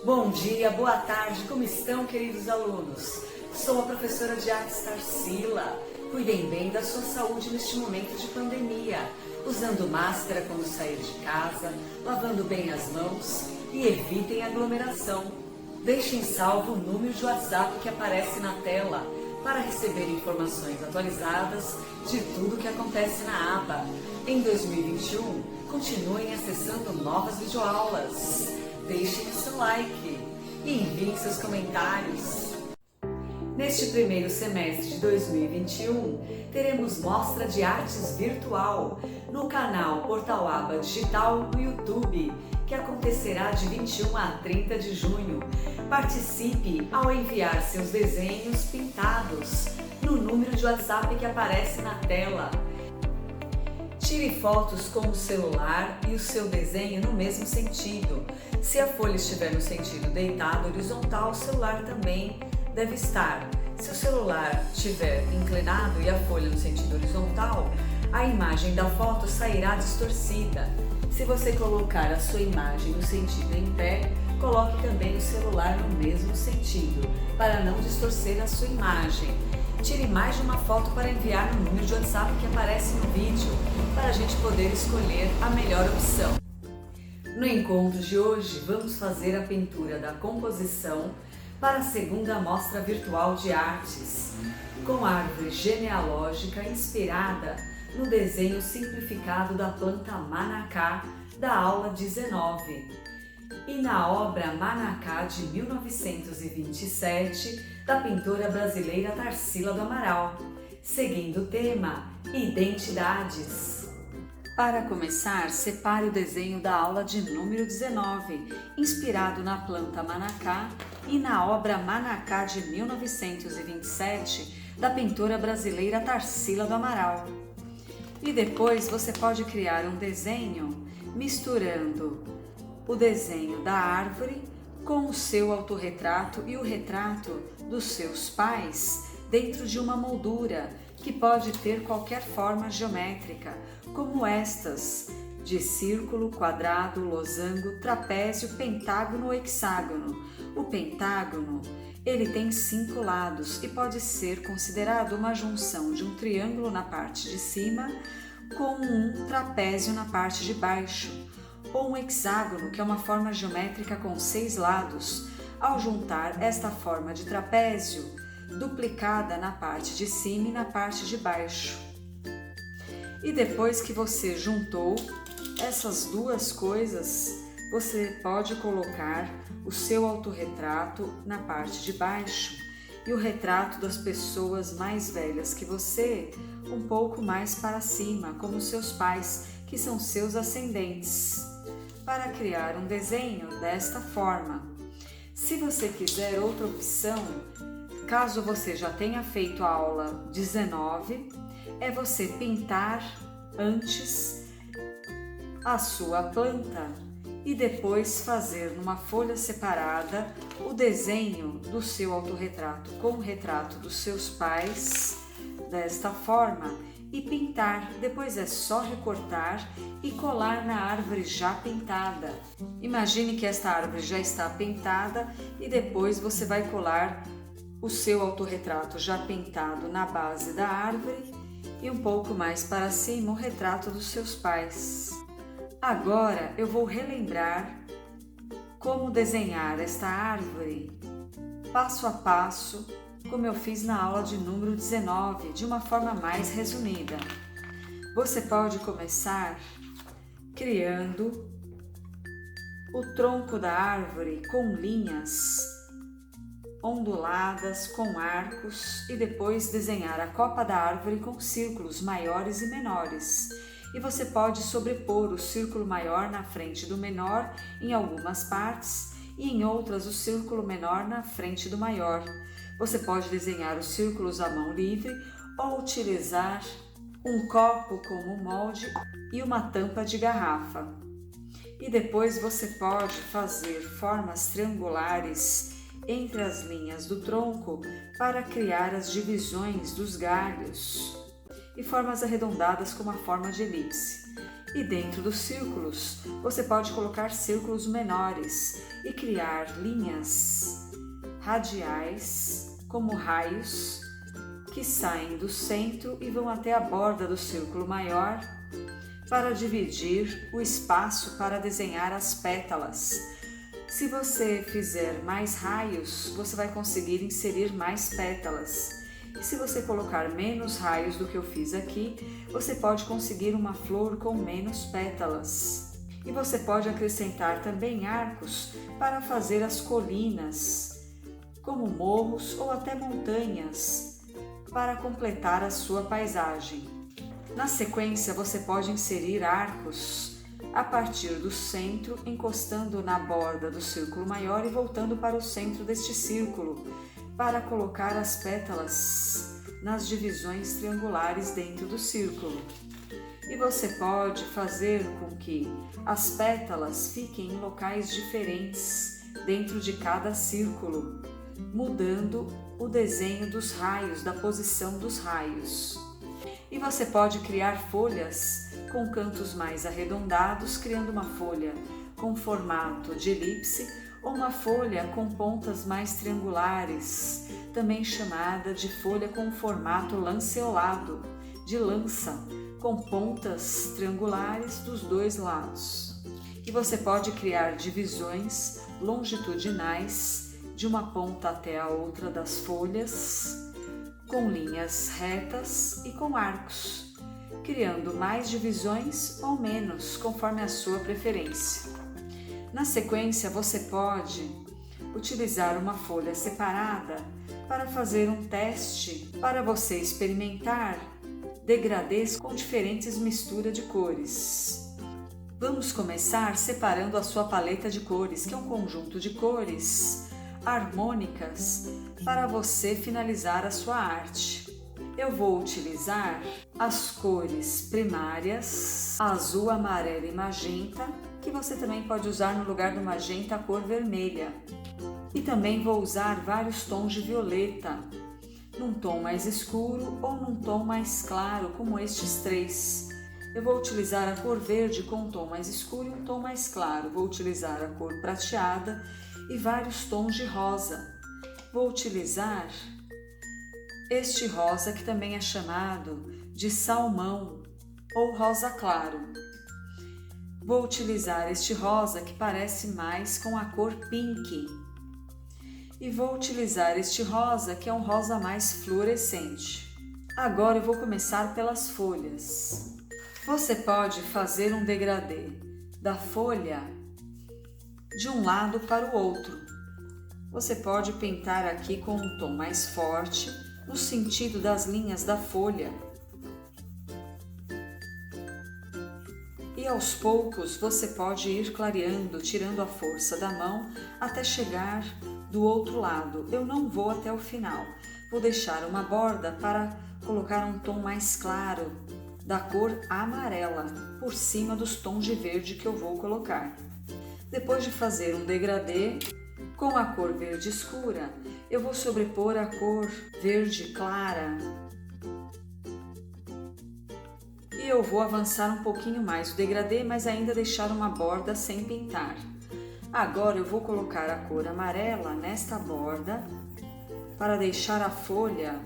Bom dia, boa tarde, como estão, queridos alunos? Sou a professora de artes Tarsila. Cuidem bem da sua saúde neste momento de pandemia, usando máscara quando sair de casa, lavando bem as mãos e evitem aglomeração. Deixem salvo o número de WhatsApp que aparece na tela para receber informações atualizadas de tudo o que acontece na aba. Em 2021, continuem acessando novas videoaulas. Deixem o seu like e enviem seus comentários. Neste primeiro semestre de 2021, teremos mostra de artes virtual no canal Portal Aba Digital no YouTube, que acontecerá de 21 a 30 de junho. Participe ao enviar seus desenhos pintados no número de WhatsApp que aparece na tela. Tire fotos com o celular e o seu desenho no mesmo sentido. Se a folha estiver no sentido deitado horizontal, o celular também deve estar. Se o celular estiver inclinado e a folha no sentido horizontal, a imagem da foto sairá distorcida. Se você colocar a sua imagem no sentido em pé, coloque também o celular no mesmo sentido, para não distorcer a sua imagem. Tire mais de uma foto para enviar no número de WhatsApp que aparece no vídeo, para a gente poder escolher a melhor opção. No encontro de hoje, vamos fazer a pintura da composição para a segunda mostra virtual de artes, com árvore genealógica inspirada no desenho simplificado da planta Manacá da aula 19 e na obra Manacá de 1927 da pintora brasileira Tarsila do Amaral, seguindo o tema Identidades. Para começar, separe o desenho da aula de número 19, inspirado na planta Manacá e na obra Manacá de 1927 da pintora brasileira Tarsila do Amaral. E depois você pode criar um desenho misturando o desenho da árvore com o seu autorretrato e o retrato dos seus pais dentro de uma moldura que pode ter qualquer forma geométrica, como estas de círculo, quadrado, losango, trapézio, pentágono ou hexágono. O pentágono, ele tem 5 lados e pode ser considerado uma junção de um triângulo na parte de cima com um trapézio na parte de baixo, ou um hexágono, que é uma forma geométrica com 6 lados. Ao juntar esta forma de trapézio, duplicada na parte de cima e na parte de baixo. E depois que você juntou essas duas coisas, você pode colocar o seu autorretrato na parte de baixo e o retrato das pessoas mais velhas que você um pouco mais para cima, como seus pais, que são seus ascendentes, para criar um desenho desta forma. Se você quiser outra opção, caso você já tenha feito a aula 19, é você pintar antes a sua planta e depois fazer numa folha separada o desenho do seu autorretrato com o retrato dos seus pais desta forma e pintar. Depois é só recortar e colar na árvore já pintada. Imagine que esta árvore já está pintada e depois você vai colar o seu autorretrato já pintado na base da árvore e um pouco mais para cima o retrato dos seus pais. Agora eu vou relembrar como desenhar esta árvore passo a passo, como eu fiz na aula de número 19, de uma forma mais resumida. Você pode começar criando o tronco da árvore com linhas onduladas, com arcos, e depois desenhar a copa da árvore com círculos maiores e menores. E você pode sobrepor o círculo maior na frente do menor em algumas partes e em outras o círculo menor na frente do maior. Você pode desenhar os círculos à mão livre ou utilizar um copo como molde e uma tampa de garrafa. E depois você pode fazer formas triangulares entre as linhas do tronco para criar as divisões dos galhos e formas arredondadas com uma forma de elipse. E dentro dos círculos, você pode colocar círculos menores e criar linhas radiais, como raios, que saem do centro e vão até a borda do círculo maior para dividir o espaço para desenhar as pétalas. Se você fizer mais raios, você vai conseguir inserir mais pétalas. E se você colocar menos raios do que eu fiz aqui, você pode conseguir uma flor com menos pétalas. E você pode acrescentar também arcos para fazer as colinas, como morros ou até montanhas, para completar a sua paisagem. Na sequência, você pode inserir arcos a partir do centro, encostando na borda do círculo maior e voltando para o centro deste círculo, para colocar as pétalas nas divisões triangulares dentro do círculo. E você pode fazer com que as pétalas fiquem em locais diferentes dentro de cada círculo, mudando o desenho dos raios, da posição dos raios. E você pode criar folhas com cantos mais arredondados, criando uma folha com formato de elipse ou uma folha com pontas mais triangulares, também chamada de folha com formato lanceolado, de lança, com pontas triangulares dos dois lados. E você pode criar divisões longitudinais de uma ponta até a outra das folhas, com linhas retas e com arcos, criando mais divisões ou menos, conforme a sua preferência. Na sequência, você pode utilizar uma folha separada para fazer um teste, para você experimentar degradês com diferentes misturas de cores. Vamos começar separando a sua paleta de cores, que é um conjunto de cores harmônicas para você finalizar a sua arte. Eu vou utilizar as cores primárias, azul, amarelo e magenta, que você também pode usar no lugar do magenta a cor vermelha. E também vou usar vários tons de violeta, num tom mais escuro ou num tom mais claro, como estes três. Eu vou utilizar a cor verde com um tom mais escuro e um tom mais claro. Vou utilizar a cor prateada e vários tons de rosa. Vou utilizar este rosa, que também é chamado de salmão ou rosa claro. Vou utilizar este rosa que parece mais com a cor pink. E vou utilizar este rosa que é um rosa mais fluorescente. Agora eu vou começar pelas folhas. Você pode fazer um degradê da folha de um lado para o outro. Você pode pintar aqui com um tom mais forte, no sentido das linhas da folha. E aos poucos você pode ir clareando, tirando a força da mão até chegar do outro lado. Eu não vou até o final. Vou deixar uma borda para colocar um tom mais claro, da cor amarela, por cima dos tons de verde que eu vou colocar. Depois de fazer um degradê com a cor verde escura, eu vou sobrepor a cor verde clara. E eu vou avançar um pouquinho mais o degradê, mas ainda deixar uma borda sem pintar. Agora eu vou colocar a cor amarela nesta borda para deixar a folha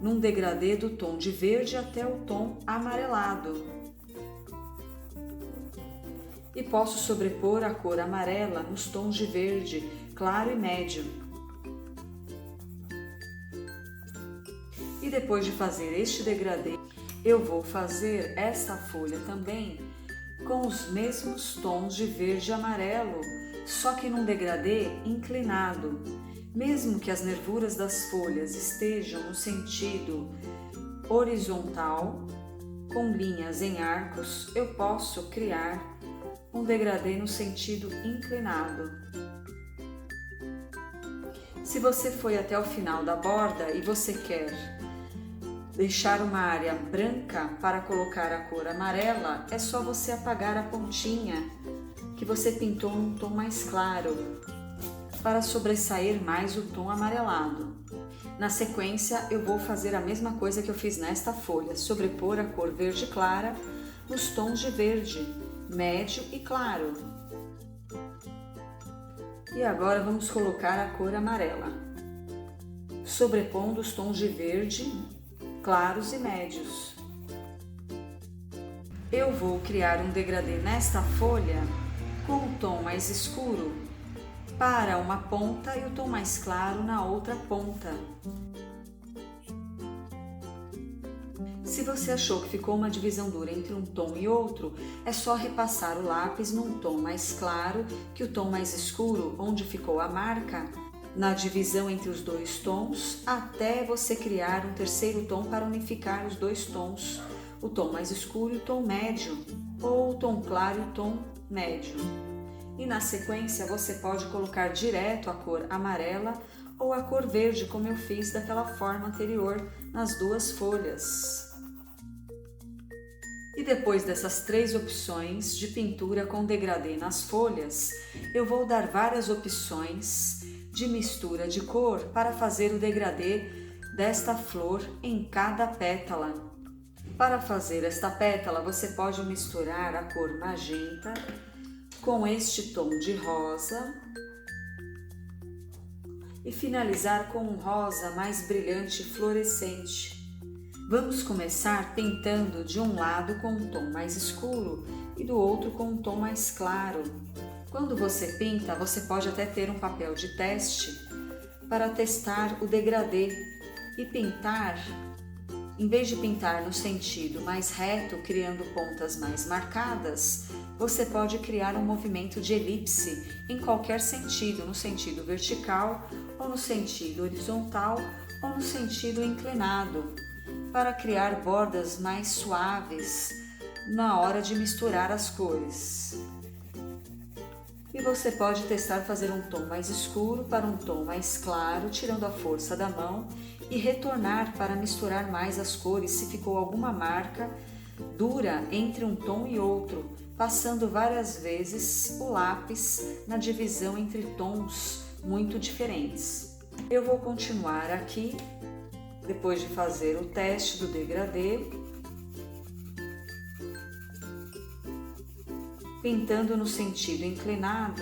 num degradê do tom de verde até o tom amarelado. E posso sobrepor a cor amarela nos tons de verde claro e médio. E depois de fazer este degradê, eu vou fazer esta folha também com os mesmos tons de verde e amarelo, só que num degradê inclinado. Mesmo que as nervuras das folhas estejam no sentido horizontal, com linhas em arcos, eu posso criar um degradê no sentido inclinado. Se você foi até o final da borda e você quer deixar uma área branca para colocar a cor amarela, é só você apagar a pontinha que você pintou num tom mais claro, para sobressair mais o tom amarelado. Na sequência, eu vou fazer a mesma coisa que eu fiz nesta folha, sobrepor a cor verde clara nos tons de verde, médio e claro. E agora vamos colocar a cor amarela, sobrepondo os tons de verde, claros e médios. Eu vou criar um degradê nesta folha com o tom mais escuro para uma ponta e o tom mais claro na outra ponta. Se você achou que ficou uma divisão dura entre um tom e outro, é só repassar o lápis num tom mais claro que o tom mais escuro, onde ficou a marca, na divisão entre os dois tons, até você criar um terceiro tom para unificar os dois tons, o tom mais escuro e o tom médio, ou o tom claro e o tom médio. E na sequência você pode colocar direto a cor amarela ou a cor verde, como eu fiz daquela forma anterior nas duas folhas. E depois dessas três opções de pintura com degradê nas folhas, eu vou dar várias opções de mistura de cor para fazer o degradê desta flor em cada pétala. Para fazer esta pétala, você pode misturar a cor magenta com este tom de rosa e finalizar com um rosa mais brilhante e fluorescente. Vamos começar pintando de um lado com um tom mais escuro e do outro com um tom mais claro. Quando você pinta, você pode até ter um papel de teste para testar o degradê e pintar, em vez de pintar no sentido mais reto, criando pontas mais marcadas, você pode criar um movimento de elipse em qualquer sentido, no sentido vertical, ou no sentido horizontal, ou no sentido inclinado, para criar bordas mais suaves na hora de misturar as cores. E você pode testar fazer um tom mais escuro para um tom mais claro, tirando a força da mão e retornar para misturar mais as cores se ficou alguma marca dura entre um tom e outro, passando várias vezes o lápis na divisão entre tons muito diferentes. Eu vou continuar aqui, depois de fazer o teste do degradê, pintando no sentido inclinado,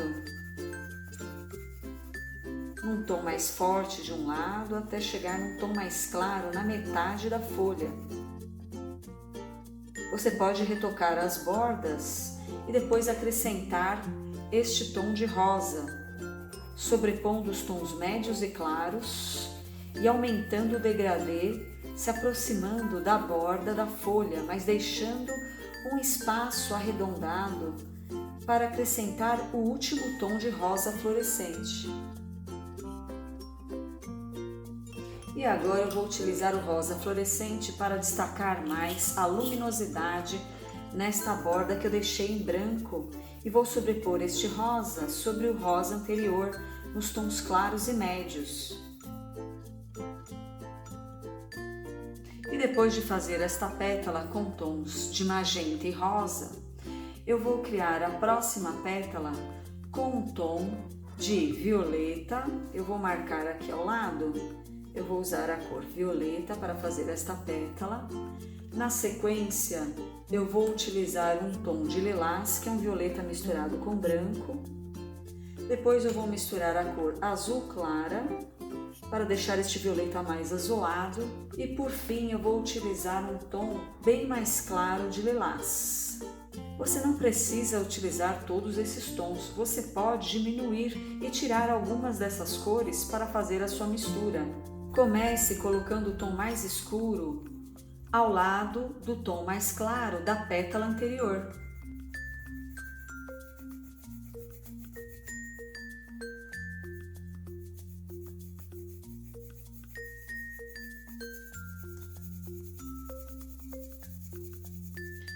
num tom mais forte de um lado até chegar num tom mais claro na metade da folha. Você pode retocar as bordas e depois acrescentar este tom de rosa, sobrepondo os tons médios e claros e aumentando o degradê, se aproximando da borda da folha, mas deixando um espaço arredondado para acrescentar o último tom de rosa fluorescente. E agora eu vou utilizar o rosa fluorescente para destacar mais a luminosidade nesta borda que eu deixei em branco e vou sobrepor este rosa sobre o rosa anterior nos tons claros e médios. E depois de fazer esta pétala com tons de magenta e rosa, eu vou criar a próxima pétala com um tom de violeta. Eu vou marcar aqui ao lado, eu vou usar a cor violeta para fazer esta pétala. Na sequência, eu vou utilizar um tom de lilás, que é um violeta misturado com branco. Depois eu vou misturar a cor azul clara, para deixar este violeta mais azulado, e por fim eu vou utilizar um tom bem mais claro de lilás. Você não precisa utilizar todos esses tons, você pode diminuir e tirar algumas dessas cores para fazer a sua mistura. Comece colocando o tom mais escuro ao lado do tom mais claro da pétala anterior.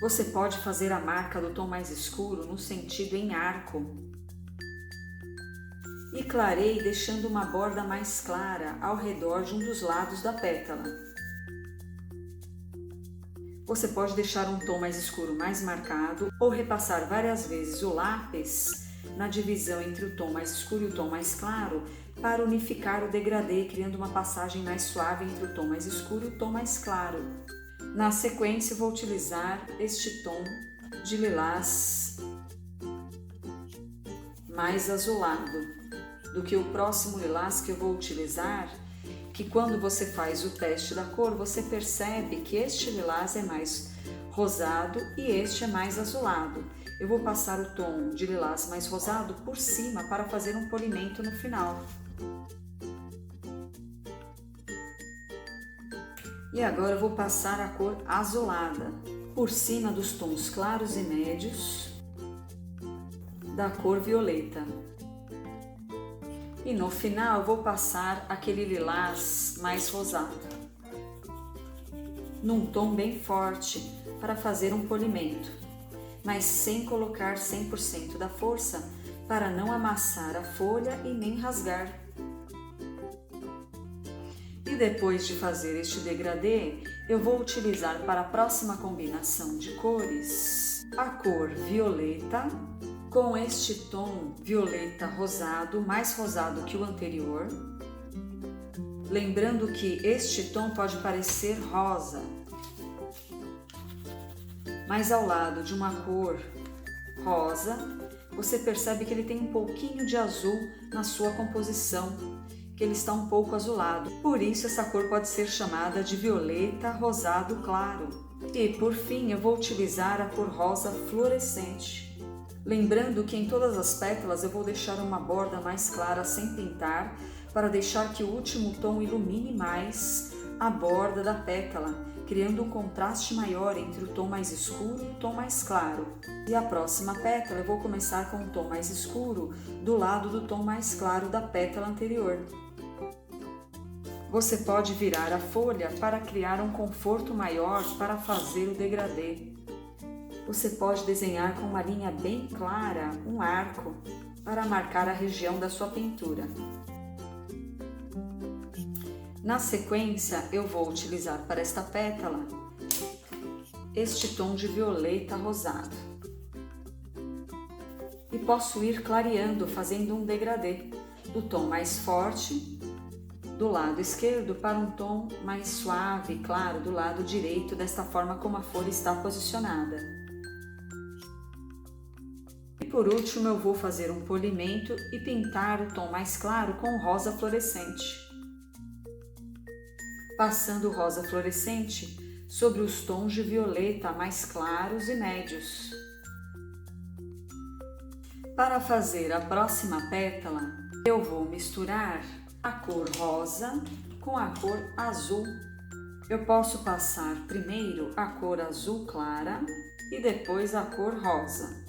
Você pode fazer a marca do tom mais escuro no sentido em arco. E clarei deixando uma borda mais clara ao redor de um dos lados da pétala. Você pode deixar um tom mais escuro mais marcado ou repassar várias vezes o lápis na divisão entre o tom mais escuro e o tom mais claro para unificar o degradê, criando uma passagem mais suave entre o tom mais escuro e o tom mais claro. Na sequência, eu vou utilizar este tom de lilás mais azulado do que o próximo lilás que eu vou utilizar, que quando você faz o teste da cor, você percebe que este lilás é mais rosado e este é mais azulado. Eu vou passar o tom de lilás mais rosado por cima para fazer um polimento no final. E agora eu vou passar a cor azulada por cima dos tons claros e médios da cor violeta. E no final eu vou passar aquele lilás mais rosado, num tom bem forte, para fazer um polimento, mas sem colocar 100% da força para não amassar a folha e nem rasgar. E depois de fazer este degradê, eu vou utilizar para a próxima combinação de cores a cor violeta com este tom violeta rosado, mais rosado que o anterior. Lembrando que este tom pode parecer rosa, mas ao lado de uma cor rosa, você percebe que ele tem um pouquinho de azul na sua composição, que ele está um pouco azulado. Por isso essa cor pode ser chamada de violeta rosado claro. E por fim eu vou utilizar a cor rosa fluorescente. Lembrando que em todas as pétalas eu vou deixar uma borda mais clara sem pintar, para deixar que o último tom ilumine mais a borda da pétala, criando um contraste maior entre o tom mais escuro e o tom mais claro. E a próxima pétala eu vou começar com o tom mais escuro do lado do tom mais claro da pétala anterior. Você pode virar a folha para criar um conforto maior para fazer o degradê. Você pode desenhar com uma linha bem clara um arco para marcar a região da sua pintura. Na sequência, eu vou utilizar para esta pétala este tom de violeta rosado. E posso ir clareando, fazendo um degradê do tom mais forte do lado esquerdo para um tom mais suave e claro do lado direito, desta forma como a folha está posicionada. E por último eu vou fazer um polimento e pintar o tom mais claro com rosa fluorescente, passando o rosa fluorescente sobre os tons de violeta mais claros e médios. Para fazer a próxima pétala, eu vou misturar a cor rosa com a cor azul. Eu posso passar primeiro a cor azul clara e depois a cor rosa,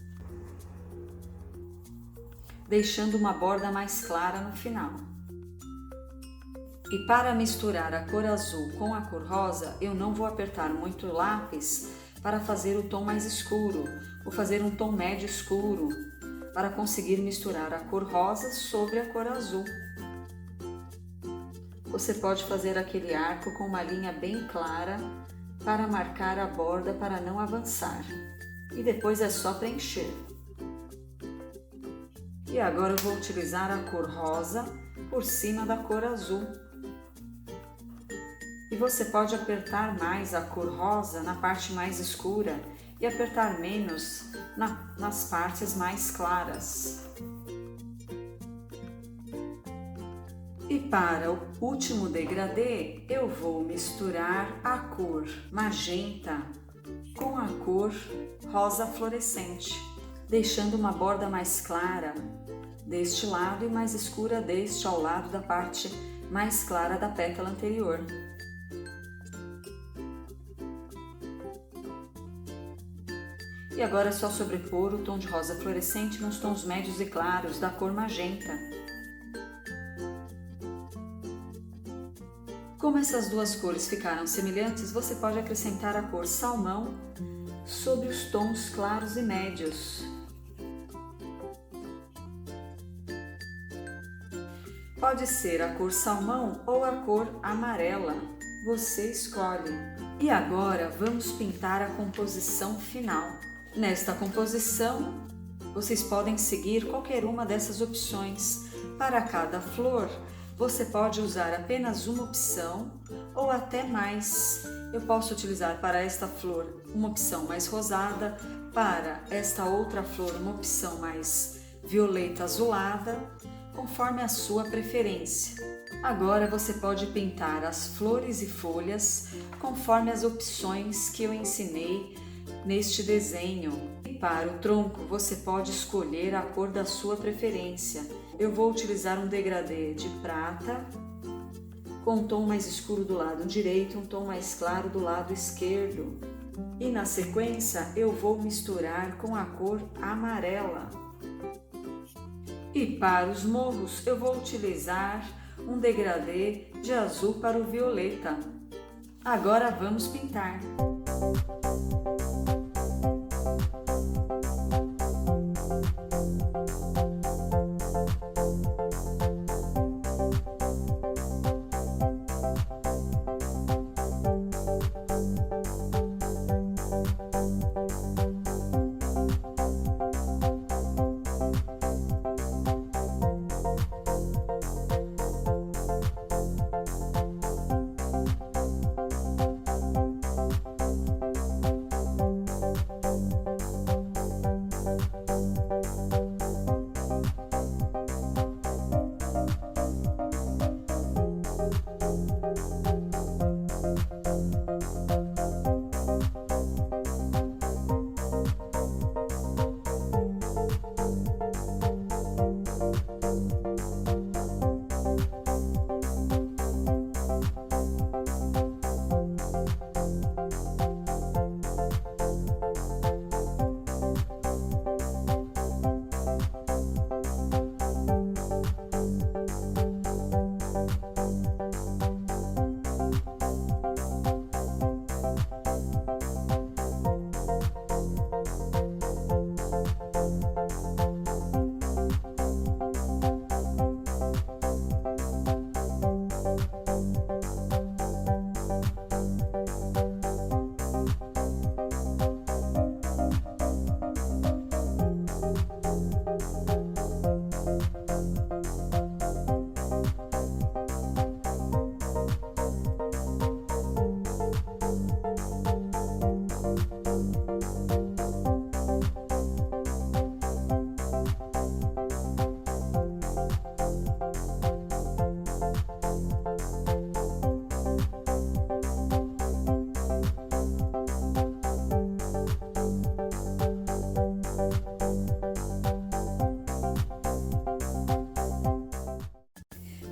deixando uma borda mais clara no final. E para misturar a cor azul com a cor rosa, eu não vou apertar muito o lápis para fazer o tom mais escuro. Vou fazer um tom médio escuro para conseguir misturar a cor rosa sobre a cor azul. Você pode fazer aquele arco com uma linha bem clara para marcar a borda para não avançar. E depois é só preencher. E agora eu vou utilizar a cor rosa por cima da cor azul. E você pode apertar mais a cor rosa na parte mais escura e apertar menos nas partes mais claras. E para o último degradê, eu vou misturar a cor magenta com a cor rosa fluorescente, deixando uma borda mais clara deste lado e mais escura deste ao lado da parte mais clara da pétala anterior. E agora é só sobrepor o tom de rosa fluorescente nos tons médios e claros da cor magenta. Como essas duas cores ficaram semelhantes, você pode acrescentar a cor salmão sobre os tons claros e médios. Pode ser a cor salmão ou a cor amarela, você escolhe. E agora vamos pintar a composição final. Nesta composição, vocês podem seguir qualquer uma dessas opções. Para cada flor, você pode usar apenas uma opção ou até mais. Eu posso utilizar para esta flor uma opção mais rosada, para esta outra flor uma opção mais violeta azulada, conforme a sua preferência. Agora você pode pintar as flores e folhas conforme as opções que eu ensinei neste desenho. E para o tronco você pode escolher a cor da sua preferência. Eu vou utilizar um degradê de prata, com um tom mais escuro do lado direito e um tom mais claro do lado esquerdo. E na sequência eu vou misturar com a cor amarela. E para os morros eu vou utilizar um degradê de azul para o violeta. Agora vamos pintar.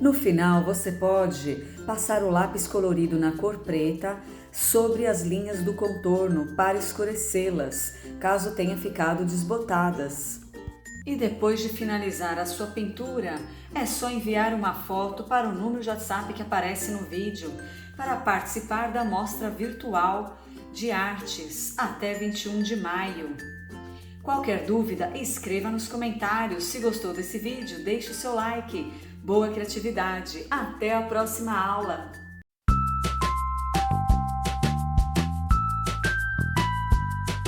No final, você pode passar o lápis colorido na cor preta sobre as linhas do contorno para escurecê-las, caso tenha ficado desbotadas. E depois de finalizar a sua pintura, é só enviar uma foto para o número de WhatsApp que aparece no vídeo para participar da mostra virtual de artes até 21 de maio. Qualquer dúvida, escreva nos comentários. Se gostou desse vídeo, deixe o seu like. Boa criatividade! Até a próxima aula!